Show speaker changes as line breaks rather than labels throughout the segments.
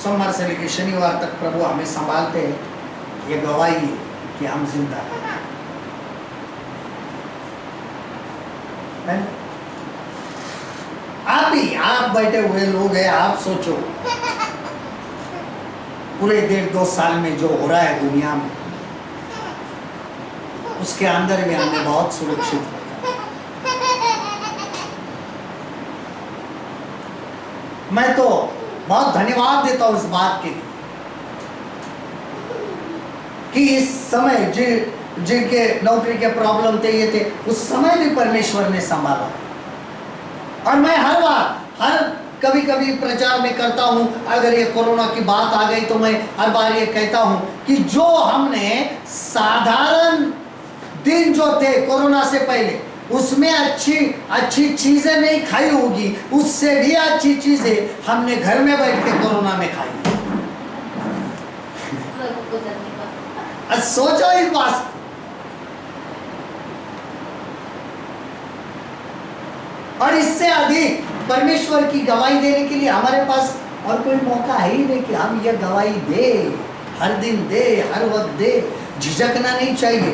सोमवार से लेकर शनिवार तक प्रभु हमें संभालते हैं, ये गवाही है कि हम जिंदा हैं। आप बैठे हुए लोग हैं, आप सोचो पूरे 1.5-2 साल में जो हो रहा है दुनिया में, उसके अंदर में हमें बहुत सुरक्षित रखा। मैं तो बहुत धन्यवाद देता हूं इस बात के लिए कि इस समय जिनके नौकरी के प्रॉब्लम थे, ये थे, उस समय भी परमेश्वर ने संभाला। और मैं हर कभी कभी प्रचार में करता हूं, अगर ये कोरोना की बात आ गई तो मैं हर बार ये कहता हूं कि जो हमने साधारण दिन जो थे कोरोना से पहले, उसमें अच्छी चीजें नहीं खाई होगी, उससे भी अच्छी चीजें हमने घर में बैठ के कोरोना में खाई। सोचो इस बात। और इससे अधिक परमेश्वर की गवाही देने के लिए हमारे पास और कोई मौका है ही नहीं कि हम ये गवाही दे, हर दिन दे, हर वक्त दे। झिझकना नहीं चाहिए।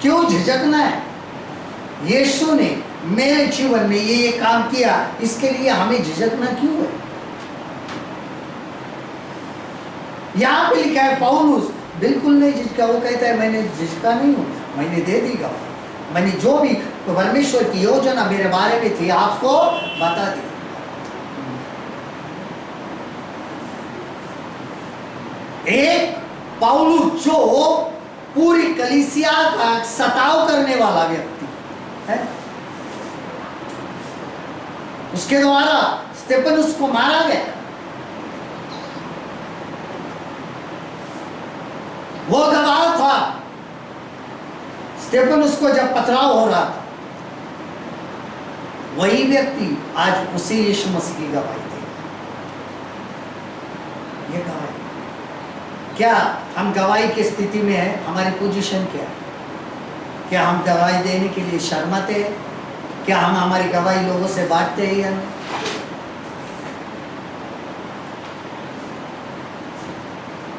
क्यों झिझकना है? यीशु ने मेरे जीवन में ये काम किया, इसके लिए हमें झिझकना क्यों है? यहां पे लिखा है पौलुस बिल्कुल नहीं झिझका। वो कहता है मैंने झिझका नहीं हूं, मैंने दे दी गवाही। मैंने जो भी परमेश्वर की योजना मेरे बारे में थी आपको बता दी। एक पौलुस जो पूरी कलीसिया का सताव करने वाला व्यक्ति है, उसके द्वारा स्तेफनुस को मारा गया। वो गवाह था स्तेफनुस को जब पथराव हो रहा था। वही व्यक्ति आज उसी यीशु मसीह की गवाही दे। ये गवाही क्या हम गवाही की स्थिति में है? हमारी पोजीशन क्या है? क्या हम गवाही देने के लिए शर्माते हैं? क्या हम हमारी गवाही लोगों से बांटते हैं या नहीं?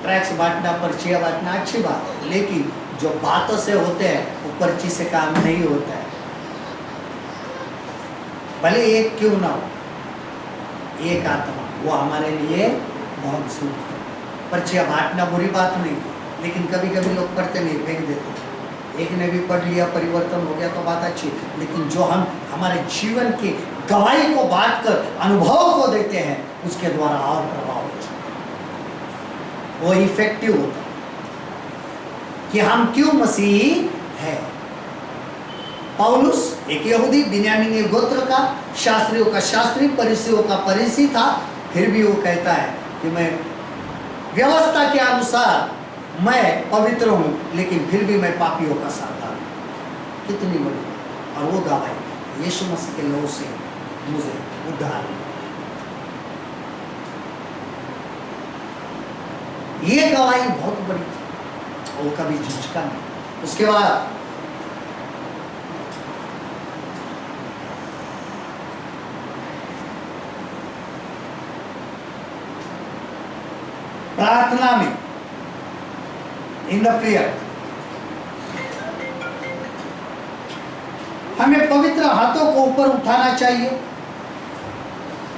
ट्रैक्स बांटना, पर्चियां बांटना अच्छी बात है, लेकिन जो बातों से होते हैं वो पर्ची से काम नहीं होता है। भले एक क्यों ना हो, एक आत्मा, वो हमारे लिए बहुत शुभ है। पर्चियां बांटना बुरी बात नहीं, लेकिन कभी कभी लोग पढ़ते नहीं, फेंक देते। एक ने भी पढ़ लिया, परिवर्तन हो गया तो बात अच्छी, लेकिन जो हम हमारे जीवन की गवाही को बांटकर अनुभव को देते हैं, उसके द्वारा और प्रभाव हो जाता है, वो इफेक्टिव होता है कि हम क्यों मसीह है। पौलुस एक यहूदी बिन्यामीनी गोत्र का, शास्त्रियों का शास्त्री, फरीसियों का फरीसी था, फिर भी वो कहता है कि मैं व्यवस्था के अनुसार मैं पवित्र हूं, लेकिन फिर भी मैं पापियों का सरदार हूं। कितनी बड़ी बात। और वो गवाही यीशु मसीह के लहू से मुझे उद्धार मिला। ये गवाही बहुत बड़ी थी, वो कभी झिझका नहीं। उसके बाद प्रार्थना में, इन द प्रेयर, हमें पवित्र हाथों को ऊपर उठाना चाहिए,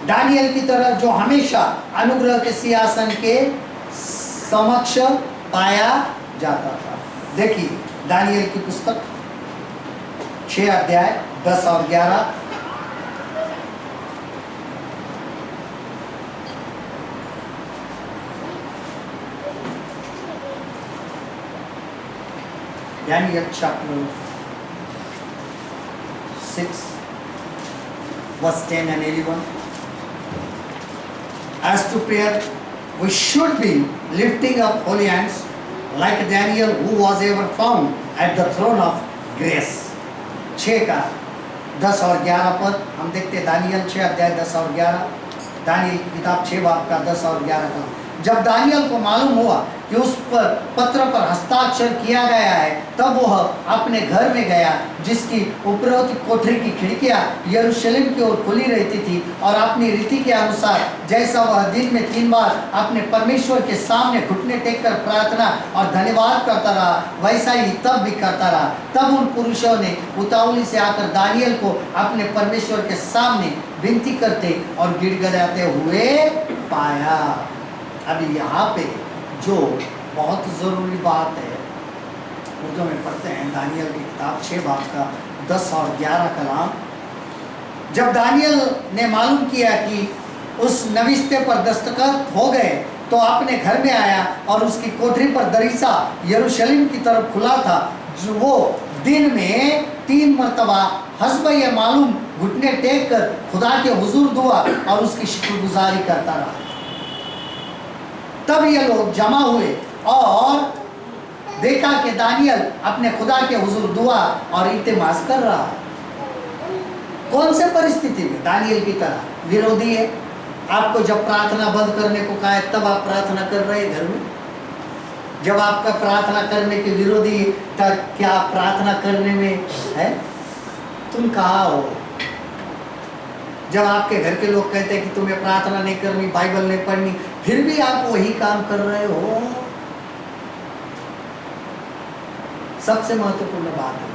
दानियल की तरह, जो हमेशा अनुग्रह के सिंहासन के समक्ष पाया जाता था। देखिए दानियल की पुस्तक 6 अध्याय 10 और 11। Daniel chapter 6 verse 10 and 11. As to prayer, we should be lifting up holy hands like Daniel, who was ever found at the throne of grace. 6 का 10 और 11 पद हम देखते हैं। दानियल 6 अध्याय 10 और 11। दानियल की किताब 6 बाब का 10 और 11 का। जब दानियल को मालूम हुआ कि उस पर पत्र पर हस्ताक्षर किया गया है, तब वह अपने घर में गया, जिसकी उपरोक्त कोठरी की खिड़कियां यरूशलेम की ओर खुली रहती थी, और अपनी रीति के अनुसार जैसा वह दिन में 3 बार अपने परमेश्वर के सामने घुटने टेककर प्रार्थना और धन्यवाद करता रहा, वैसा ही तब भी करता रहा। तब उन पुरुषों ने उतावली से आकर दानियल को अपने परमेश्वर के सामने विनती करते और गिड़गिड़ाते हुए पाया। अभी यहाँ पे जो बहुत ज़रूरी बात है, उर्दू में पढ़ते हैं दानियल की किताब 6 बाब का 10 और 11 कलाम। जब दानियल ने मालूम किया कि उस नविश्ते पर दस्तखत हो गए, तो अपने घर में आया और उसकी कोठरी पर दरीचा यरूशलेम की तरफ खुला था, जो वो दिन में 3 मरतबा हस्ब ये मालूम घुटने टेक कर खुदा के हुजूर दुआ और उसकी शुक्रगुजारी करता रहा। तब ये लोग जमा हुए और देखा कि दानियल अपने खुदा के हुजूर दुआ और इल्तिमास कर रहा है। कौन से परिस्थिति में? दानियल की तरह विरोधी है। आपको जब प्रार्थना बंद करने को कहा है, तब आप प्रार्थना कर रहे हैं घर में। जब आपका प्रार्थना करने के विरोधी है, तब क्या प्रार्थना करने में है? तुम कहाँ हो? जब आपके घर के लोग कहते हैं कि तुम्हें प्रार्थना नहीं करनी, बाइबल नहीं पढ़नी, फिर भी आप वही काम कर रहे हो। सबसे महत्वपूर्ण बात है।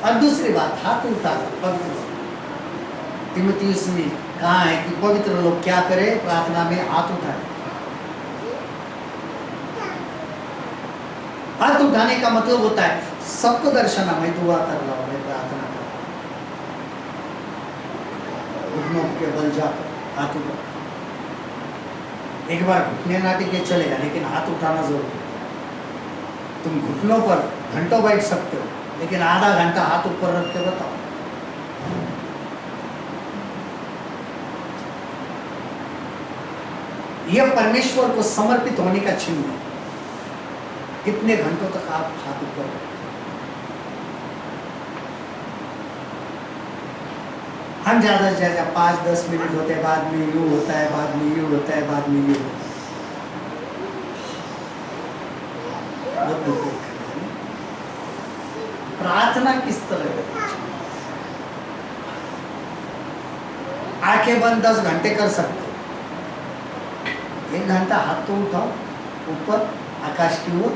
और दूसरी बात, हाथ उठा पवित्र। तीमुथियुस में कहा है कि पवित्र लोग क्या करें? प्रार्थना में हाथ उठाए। हाथ उठाने का मतलब होता है सबको दर्शन, मैं दुआ कर रहा हूँ, मैं प्रार्थना कर रहा हूँ। घुटनों के बल जाकर हाथ उठा। एक बार घुटने ना टिके चलेगा, लेकिन हाथ उठाना जरूरी है। तुम घुटनों पर घंटों बैठ सकते हो, लेकिन आधा घंटा हाथ ऊपर रख के बताओ। यह परमेश्वर को समर्पित होने का चिन्ह है। कितने घंटों तक आप हाथ ऊपर रखें? हम ज्यादा से ज्यादा 5-10 मिनट होते हैं, बाद में यूं होता है, बाद में यूं होता है, बाद में यूं होता है। प्रार्थना किस तरह करनी चाहिए? आंखें बंद 10 घंटे कर सकते हो। 1 घंटा हाथ तो उठाओ ऊपर आकाश की ओर।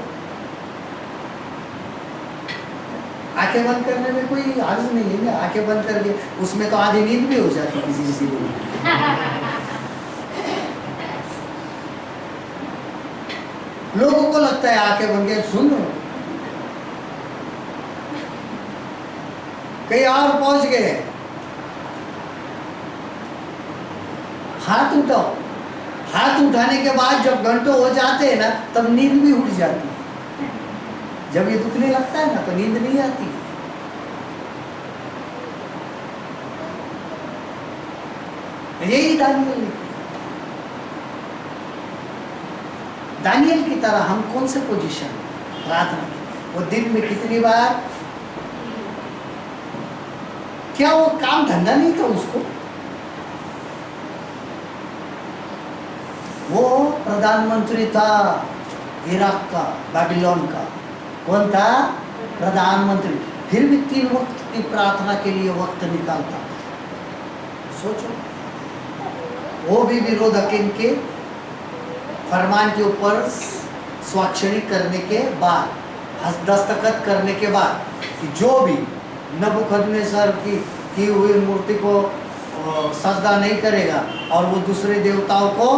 आंखें बंद करने में कोई हर्ज नहीं है ना। आंखें बंद करके उसमें तो आधी नींद भी हो जाती किसी किसी लोगों की। लोगों को लगता है आंखें बंद के सुन, कहीं और पहुंच गए। हाथ उठाओ। हाथ उठाने के बाद जब घंटों हो जाते हैं ना, तब नींद भी उड़ जाती है। जब ये दुखने लगता है ना, तो नींद नहीं आती। यही दानियल ने किया। दानियल की तरह हम कौन से पोजीशन प्रार्थना की? वो दिन में कितनी बार? क्या वो काम धंधा नहीं था उसको? वो प्रधानमंत्री था इराक का, बाबिलोन का। कौन था? प्रधानमंत्री। फिर भी 3 वक्त की प्रार्थना के लिए वक्त निकालता था। सोचो, वो भी विरोधक इनके फरमान के ऊपर स्वाक्षरी करने के बाद, दस्तखत करने के बाद, कि जो भी नबूकदनेस्सर की हुई मूर्ति को सजदा नहीं करेगा और वो दूसरे देवताओं को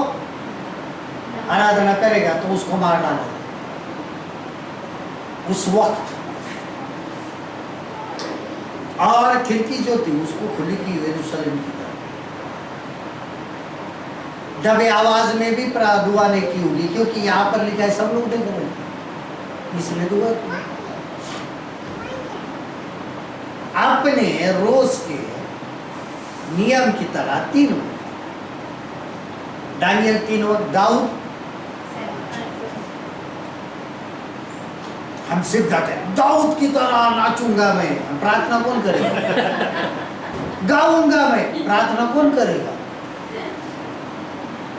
आराधना करेगा, तो उसको मार डाला। उस वक्त और खिड़की जो थी उसको खुली की यरूशलेम की तरफ। दबे आवाज में भी दुआ नहीं की होगी, क्योंकि यहाँ पर लिखा है सब लोग देख रहे हैं, इसलिए दुआ की। अपने रोज के नियम की तरह 3 वक्त, दानियल 3 वक्त, दाऊद हम सिद्ध गाते हैं, दाऊद की तरह नाचूंगा मैं। प्रार्थना कौन करेगा? गाऊंगा मैं, प्रार्थना कौन करेगा?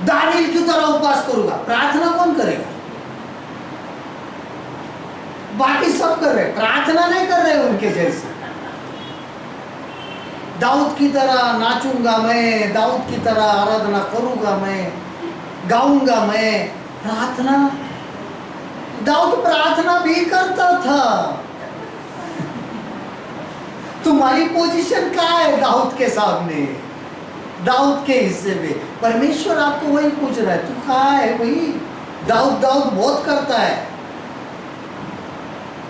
दानियल की तरह उपवास करूंगा। प्रार्थना कौन करेगा? बाकी सब कर रहे, प्रार्थना नहीं कर रहे उनके जैसे। दाऊद की तरह नाचूंगा मैं, दाऊद की तरह आराधना करूंगा मैं, गाऊंगा मैं। प्रार्थना, दाऊद प्रार्थना भी करता था। तुम्हारी पोजीशन क्या है दाऊद के सामने, दाऊद के हिस्से में? परमेश्वर आपको वही पूछ रहा है, तू कहाँ है भाई? दाऊद दाऊद बहुत करता है,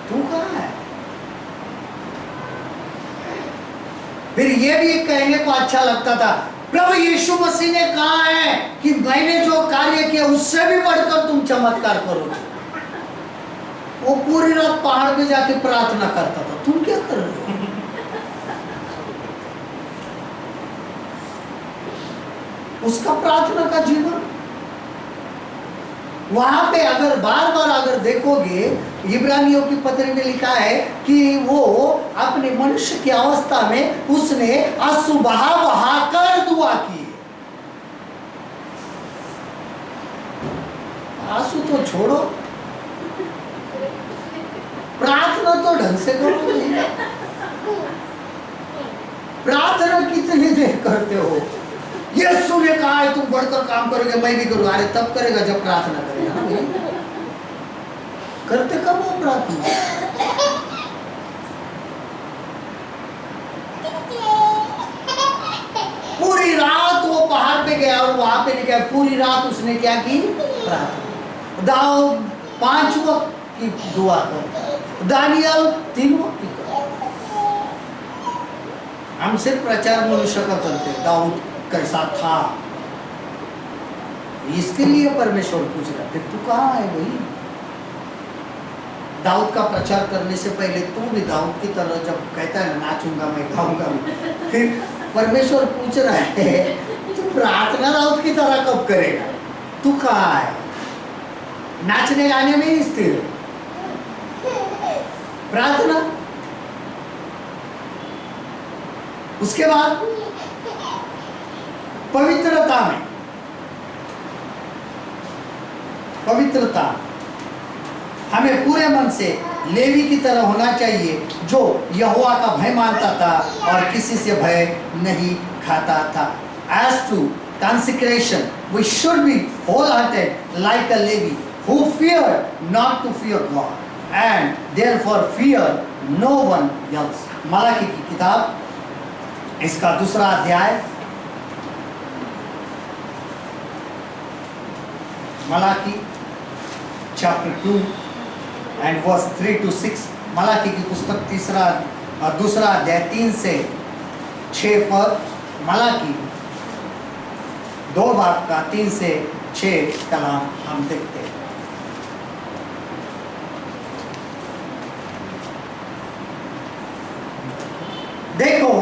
तू कहाँ है? फिर ये भी कहने को अच्छा लगता था, प्रभु यीशु मसीह ने कहा है कि मैंने जो कार्य किया उससे भी बढ़कर तुम चमत्कार करोगे। वो पूरी रात पहाड़ पे जाके प्रार्थना करता था, तुम क्या कर रहे हो? उसका प्रार्थना का जीवन वहां पे अगर बार बार अगर देखोगे, इब्रानियों की पत्री में लिखा है कि वो अपने मनुष्य की अवस्था में उसने आंसू बहा बहा कर दुआ की। आंसू तो छोड़ो, प्रार्थना तो ढंग से करो। प्रार्थना कितनी देर करते हो? यीशु ने कहा है तुम बढ़कर काम करोगे, मैं भी करूंगा। अरे तब करेगा जब प्रार्थना करेगा ना भाई। करते कब हो प्रार्थना? पूरी रात वो पहाड़ पे गया और वहां पे लिखा पूरी रात उसने क्या की? प्रार्थना। दाऊद 5 वक्त की दुआ करता, दानियल 3 वक्त की करता। हम सिर्फ प्रचार मनुष्य का करते। दाऊद कैसा था इसके लिए परमेश्वर पूछ रहा, फिर तू कहाँ है भाई? दाऊद का प्रचार करने से पहले तू भी दाऊद की तरह जब कहता है नाचूंगा मैं, गाऊंगा मैं, फिर परमेश्वर पूछ रहा है तू प्रार्थना दाऊद की तरह कब करेगा? तू कहाँ है? नाचने गाने में ही स्थिर है। प्रार्थना। उसके बाद पवित्रता में, पवित्रता हमें पूरे मन से लेवी की तरह होना चाहिए जो यहोवा का भय मानता था और किसी से भय नहीं खाता था। As to consecration, we should be wholehearted like a Levi who feared not to fear God and therefore fear no one else. Malachi की किताब इसका 2 अध्याय, Malachi chapter 2 and verse 3 to 6। Malachi की पुस्तक 2 अध्याय 3 से 6 पर, मलाकी 2 बाब का 3 से 6 कलाम हम देखते हैं। देखो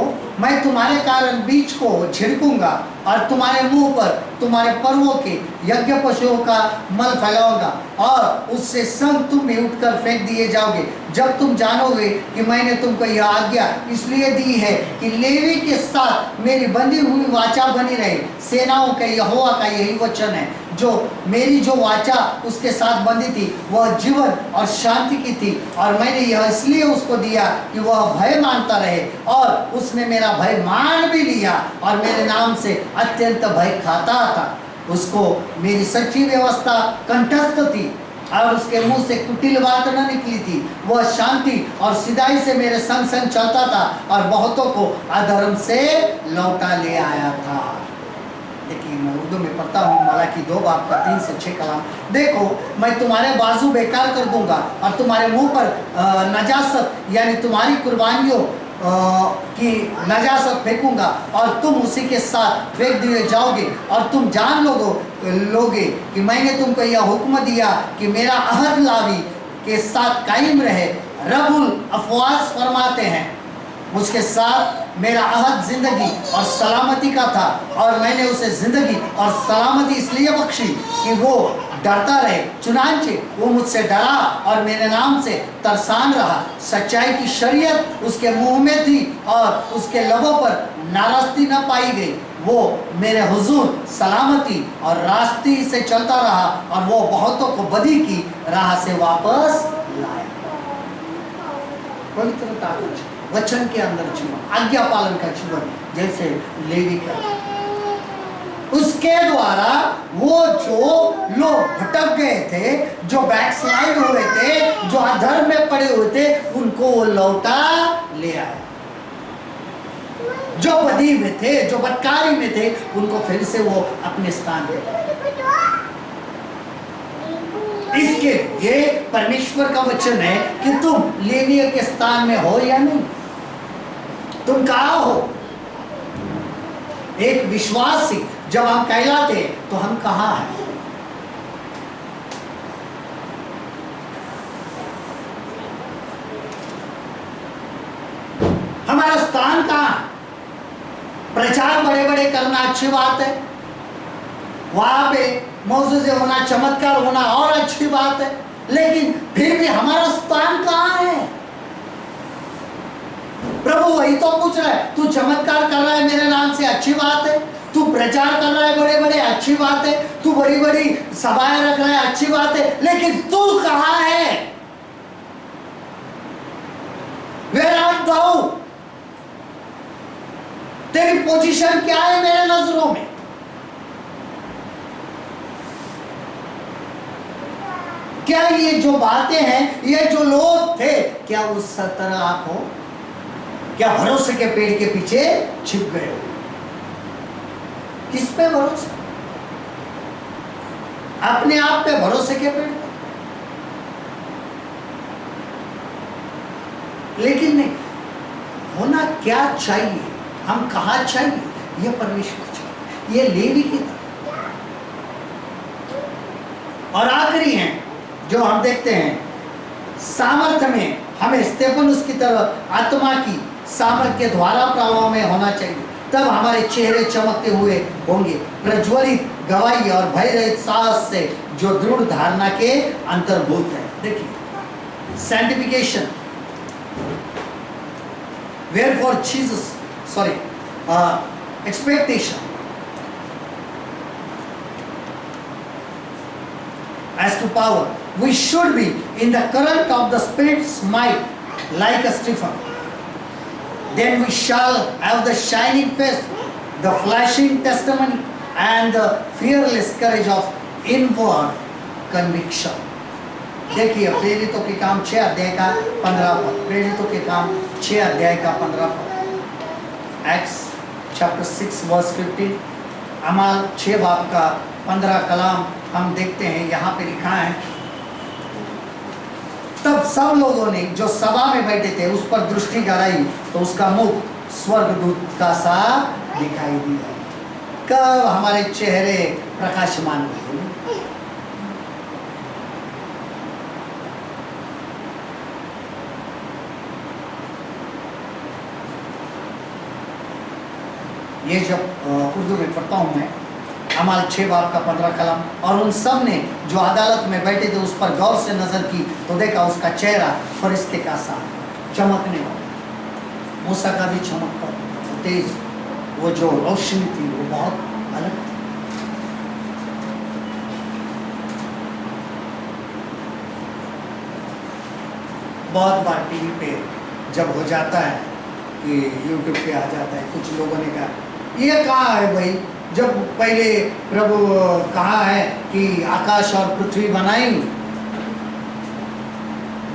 मैं तुम्हारे कारण बीज को छिड़कूंगा और तुम्हारे मुंह पर तुम्हारे पर्वों के यज्ञ पशुओं का मल फैलाऊंगा और उससे संग तुम भी उठकर फेंक दिए जाओगे। जब तुम जानोगे कि मैंने तुमको यह आज्ञा इसलिए दी है कि लेवी के साथ मेरी बंधी हुई वाचा बनी रहे। सेनाओं के यहोवा का यही वचन है, जो मेरी जो वाचा उसके साथ बंधी थी वह जीवन और शांति की थी, और मैंने यह इसलिए उसको दिया कि वह भय मानता रहे, और उसने मेरा भय मान भी लिया और मेरे नाम से अत्यंत भय खाता था। उसको मेरी सच्ची व्यवस्था कंठस्थ थी और उसके मुंह से कुटिल बात न निकली थी। वह शांति और सिधाई से मेरे संग संग चलता था और बहुतों को अधर्म से लौटा ले आया था। देखिए मैं उर्दू में पढ़ता हूँ, मलाकी 2 बाब का 3 से 6 कलाम। देखो मैं तुम्हारे बाजू बेकार कर दूंगा और तुम्हारे मुंह पर नजासत यानी तुम्हारी कुर्बानियों की नजासत फेंकूंगा और तुम उसी के साथ फेंक दिए जाओगे, और तुम जान लोगे कि मैंने तुमको यह हुक्म दिया कि मेरा अहद लावी के साथ कायम रहे। रबुल अफवाज फरमाते हैं, मुझके साथ मेरा अहद जिंदगी और सलामती का था, और मैंने उसे जिंदगी और सलामती इसलिए बख्शी कि वो डरता रहे। चुनांचे वो मुझसे डरा और मेरे नाम से तरसान रहा। सच्चाई की शरीयत उसके मुंह में थी और उसके लबों पर नाराजगी न पाई गई। वो मेरे हुजूर सलामती और रास्ते से चलता रहा और वो बहुतों को बदी की राह से वापस लाया। पवित्रता का जीवन, वचन के अंदर जीवन, आज्ञा पालन का जीवन, जैसे लेवी का। उसके द्वारा वो जो लोग भटक गए थे, जो बैकस्लाइड हुए थे, जो अधर्म में पड़े हुए थे, उनको वो लौटा ले आया। जो बदी में थे, जो बदकारी में थे, उनको फिर से वो अपने स्थान पे। इसके लिए परमेश्वर का वचन है कि तुम लेवीय के स्थान में हो या नहीं, तुम कहाँ हो। एक विश्वासी जब हम कहलाते तो हम कहाँ हैं? हमारा स्थान कहाँ? प्रचार बड़े बड़े करना अच्छी बात है, वहां पे मौजूदे होना, चमत्कार होना और अच्छी बात है, लेकिन फिर भी हमारा स्थान कहाँ है? प्रभु वही तो पूछ रहा है। तू चमत्कार कर रहा है मेरे नाम से, अच्छी बात है। तू प्रचार कर रहा है बड़े बड़े, अच्छी बात है। तू बड़ी बड़ी सभाएं रख रहा है, अच्छी बात है, लेकिन तू कहाँ है? Where art thou? तेरी पोजीशन क्या है मेरे नजरों में? क्या ये जो बातें हैं, ये जो लोग थे, क्या उस तरह आप हो? क्या भरोसे के पेड़ के पीछे छिप गए हो? किस पे भरोसा? अपने आप पे भरोसे के पेड़ पे? लेकिन नहीं, होना क्या चाहिए, हम कहाँ चाहिए, यह परमेश्वर चाहिए, यह लेवी की तरह। और आखिरी है जो हम देखते हैं, सामर्थ्य में हमें स्तेफनुस की तरह आत्मा की सामर्थ्य के द्वारा प्रभाव में होना चाहिए, तब हमारे चेहरे चमकते हुए होंगे, प्रज्वलित गवाही और भय रहित साहस से जो दृढ़ धारणा के अंतर्भूत है। देखिए, सैंटिफिकेशन, wherefore Jesus, expectation as to power, we should be in the current of the Spirit's might like a Stephen. Then we shall have the shining face, the flashing testimony, and the fearless courage of inward conviction. देखिए, प्रेरितों के काम 6 अध्याय का 15 पद, प्रेरितों के काम 6 अध्याय का 15 पद, Acts chapter 6 verse 15, अमाल 6 बाब का 15 कलाम हम देखते हैं। यहाँ पे लिखा है, तब सब लोगों ने जो सभा में बैठे थे उस पर दृष्टि गड़ाई तो उसका मुख स्वर्गदूत का सा दिखाई दिया। कब हमारे चेहरे प्रकाशमान हुए? ये जब उर्दू में पढ़ता हूँ मैं, अमाल 6 बाब का 15 कलम, और उन सब ने जो अदालत में बैठे थे उस पर गौर से नजर की तो देखा उसका चेहरा फरिश्ते का सा चमकने वाला। मूसा का भी चमक तेज, वो जो रोशनी थी वो बहुत अलग थी। बहुत बार टीवी पे जब हो जाता है कि यूट्यूब पे आ जाता है, कुछ लोगों ने कहा ये कहाँ है भाई, जब पहले प्रभु कहा है कि आकाश और पृथ्वी बनाई,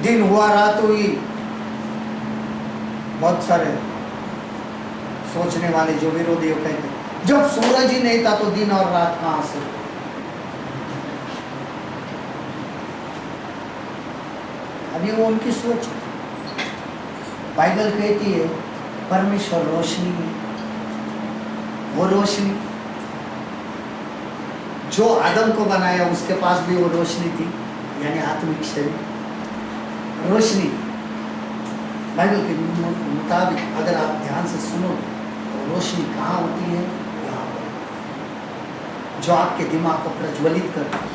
दिन हुआ रात हुई। बहुत सारे सोचने वाले जो विरोधी कहते जब सूरज ही नहीं था तो दिन और रात कहाँ से? अभी वो उनकी सोच। बाइबल कहती है परमेश्वर रोशनी है, वो रोशनी जो आदम को बनाया उसके पास भी वो रोशनी थी, यानी आत्मिक शरीर रोशनी। बाइबल के मुताबिक अगर आप ध्यान से सुनो तो रोशनी कहाँ होती है? यहाँ पर, जो आपके दिमाग को प्रज्वलित करती है।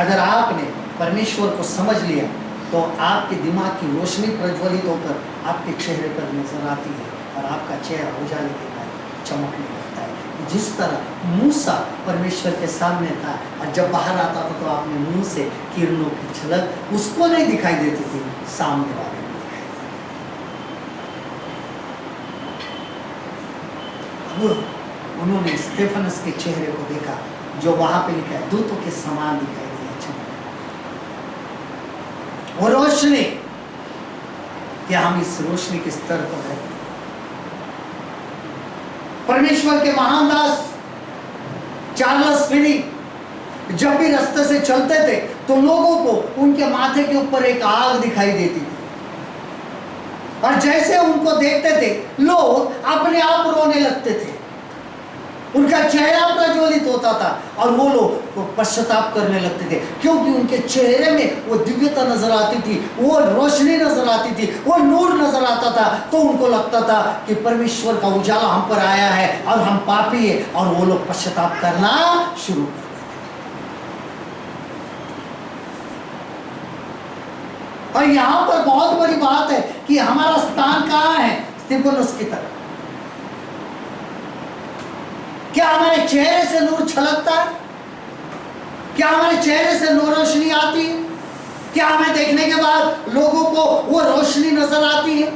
अगर आपने परमेश्वर को समझ लिया तो आपके दिमाग की रोशनी प्रज्वलित होकर आपके चेहरे पर नजर आती है और आपका चेहरा उजाले के चमकने लगता है। जिस तरह मूसा परमेश्वर के सामने था और जब बाहर आता था तो अपने मुंह से किरणों की झलक उसको नहीं दिखाई देती थी, सामने वाले को दिखाई देती। अब उन्होंने स्टेफनस के चेहरे को देखा जो वहां पे लिखा है दूतों के समान दिखाई दिया, चमक वो रोशनी। क्या हम इस रोशनी के स्तर पर हैं? परमेश्वर के महान दास चार्ल्स फिनी जब भी रास्ते से चलते थे तो लोगों को उनके माथे के ऊपर एक आग दिखाई देती थी और जैसे उनको देखते थे लोग अपने आप रोने लगते थे, उनका चेहरा प्रज्वलित होता था और वो लोग पश्चाताप करने लगते थे क्योंकि उनके चेहरे में वो दिव्यता नजर आती थी, वो रोशनी नजर आती थी, वो नूर नजर आता था। तो उनको लगता था कि परमेश्वर का उजाला हम पर आया है और हम पापी है, और वो लोग पश्चाताप करना शुरू कर देते। और यहाँ पर बहुत बड़ी बात है कि हमारा स्थान कहाँ है? स्तिफनुस की तरह। क्या हमारे चेहरे से नूर छलकता है? क्या हमारे चेहरे से नूर रोशनी आती है? क्या हमें देखने के बाद लोगों को वो रोशनी नजर आती है?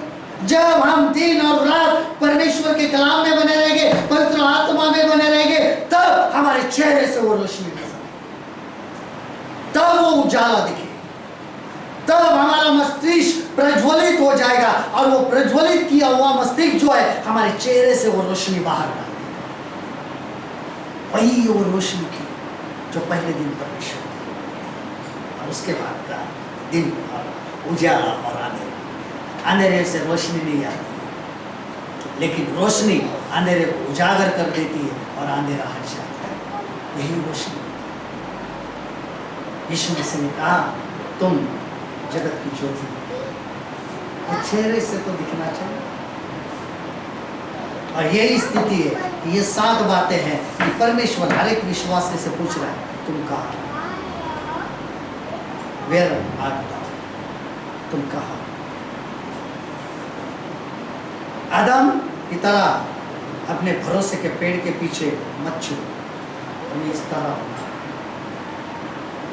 जब हम दिन और रात परमेश्वर के कलाम में बने रहेंगे, पवित्र आत्मा में बने रहेंगे, तब हमारे चेहरे से वो रोशनी नजर आएगी, तब वो उजाला दिखे, तब हमारा मस्तिष्क प्रज्वलित हो जाएगा और वो प्रज्वलित किया हुआ मस्तिष्क जो है हमारे चेहरे से वो रोशनी बाहर डालेगा। वही वो रोशनी थी जो पहले दिन परमेश्वर और उसके बाद का दिन और उजाला और अंधेरे से रोशनी नहीं आती, लेकिन रोशनी अंधेरे को उजागर कर देती है और अंधेरा हट जाता है। यही रोशनी। यीशु मसीह ने कहा तुम जगत की ज्योति हो। चेहरे से तो दिखना चाहिए। और यही स्थिति है कि ये 7 बातें हैं कि परमेश्वर हर एक विश्वासी से पूछ रहा है तुम कहाँ, वेयर आर्ट थू, तुम कहाँ। आदम की तरह अपने भरोसे के पेड़ के पीछे मत छुपो। हमें इस तरह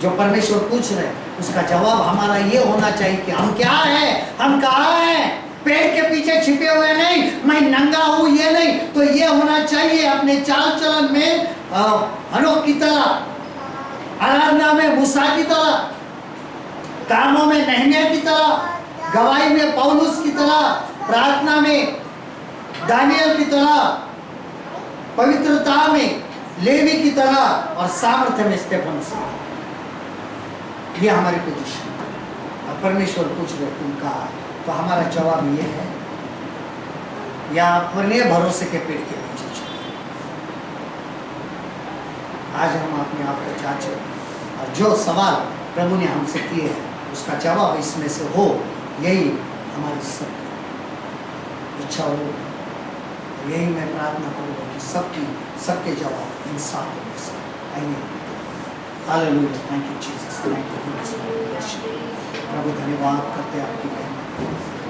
जो परमेश्वर पूछ रहे उसका जवाब हमारा ये होना चाहिए कि हम क्या हैं, हम कहाँ हैं। पेड़ के पीछे छिपे हुए नहीं, मैं नंगा हूं ये नहीं, तो ये होना चाहिए अपने चाल चलन में हनोक की तरह, आराधना में मूसा की तरह, कामों में नहम्याह की तरह, गवाही में पौलुस की तरह, प्रार्थना में दानियल की तरह, पवित्रता में लेवी की तरह और सामर्थ्य में स्टेफनस। ये हमारी पोजीशन और परमेश्वर पूछ रहे तुम कहाँ। तो हमारा जवाब ये है या अपने भरोसे के पेड़ के पीछे चलो। आज हम अपने आप को जांचें और जो सवाल प्रभु ने हमसे किए हैं उसका जवाब इसमें से हो, यही हमारी सबकी इच्छा हो। यही मैं प्रार्थना करूँगा कि सबके जवाब इन 7 में से आइए। Hallelujah, thank you Jesus, thank you प्रभु। धन्यवाद करते हैं आपकी महिमा।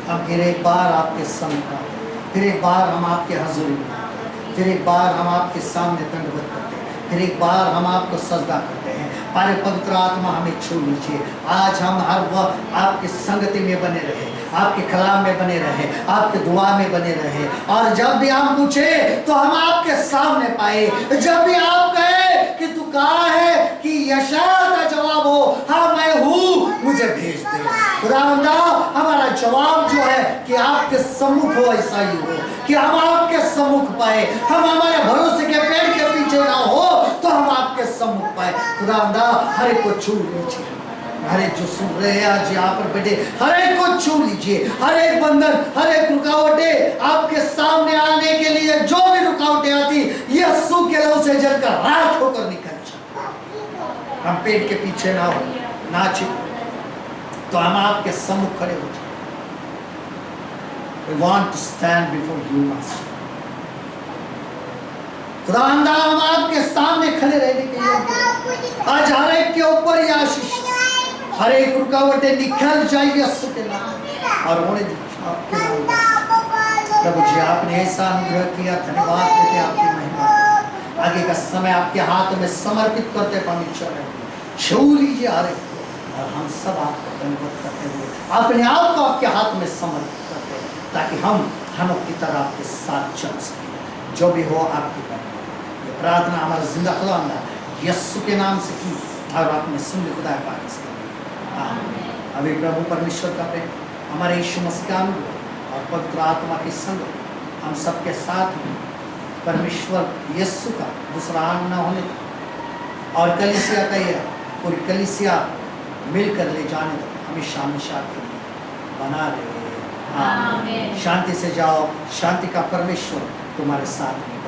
हम फिर एक बार आपके संग आते हैं, फिर एक बार हम आपके हजूरी में आते हैं, फिर एक बार हम आपके सामने दंडवत करते हैं, फिर एक बार हम आपको सजदा करते हैं। हमारे पवित्र आत्मा हमें छू लीजिए। आज हम हर वक्त आपकी संगति में बने रहे, आपके कलाम में बने रहे, आपके दुआ में बने रहे, और जब भी हम पूछे तो हम आपके सामने पाए। जब भी आप कहे कि तू कहाँ है, कि यशायाह का जवाब हो हाँ मैं हूँ, मुझे भेज दे। खुदावंदा हमारा जवाब जो है कि आपके सम्मुख हो, ऐसा ही हो कि हम आपके सम्मुख पाए। हम हमारे भरोसे के पेड़ के पीछे ना हो तो हम आपके सम्मुख पाए। खुदावंदा हर एक को छू लीजिए, हर एक जो सुन रहे हैं आज यहाँ पर बैठे हर एक को छू लीजिए। हर एक बंधन, हर एक रुकावटें आपके सामने आने के लिए जो भी रुकावटें आती यीशु के लहू से जलकर राख होकर निकल जाए। हम पेड़ के पीछे ना हो, ना छिप, तो हम आपके सम्मुख खड़े हो जाए। We want to stand before you, Master. खुदावंदा हम आपके सामने खड़े रहने के लिए आज हर एक के ऊपर ये आशीष, हर एक रुकावटें निकल जाए यीशु के नाम और होने दीजिए आपके नाम। प्रभु जी आपने ऐसा अनुग्रह किया, धन्यवाद देते आपकी महिमा। आगे का समय आपके हाथ में समर्पित करते परमेश्वर है, छू लीजिए हरे, और हम सब आपको धन्यवाद करते हुए अपने आप को आपके हाथ में समर्पित करते हैं, ताकि हम हनोक की तरह आपके साथ चल सके। जो भी हो आपकी महिमा। ये प्रार्थना हमारा जिंदा खुदा यीशु के नाम से की और आपने सुन ली खुदा पाक से। आमीन। अभी प्रभु परमेश्वर का प्रेम, हमारे यीशु मसीह का अनुग्रह और पवित्र आत्मा की संग हम सबके साथ में परमेश्वर यीशु का दूसरा आन न होने और कलीसिया का ये पूरी कलीसिया मिलकर ले जाने तक हमेशा हमेशा के लिए बना रहे। आमीन। शांति से जाओ, शांति का परमेश्वर तुम्हारे साथ में।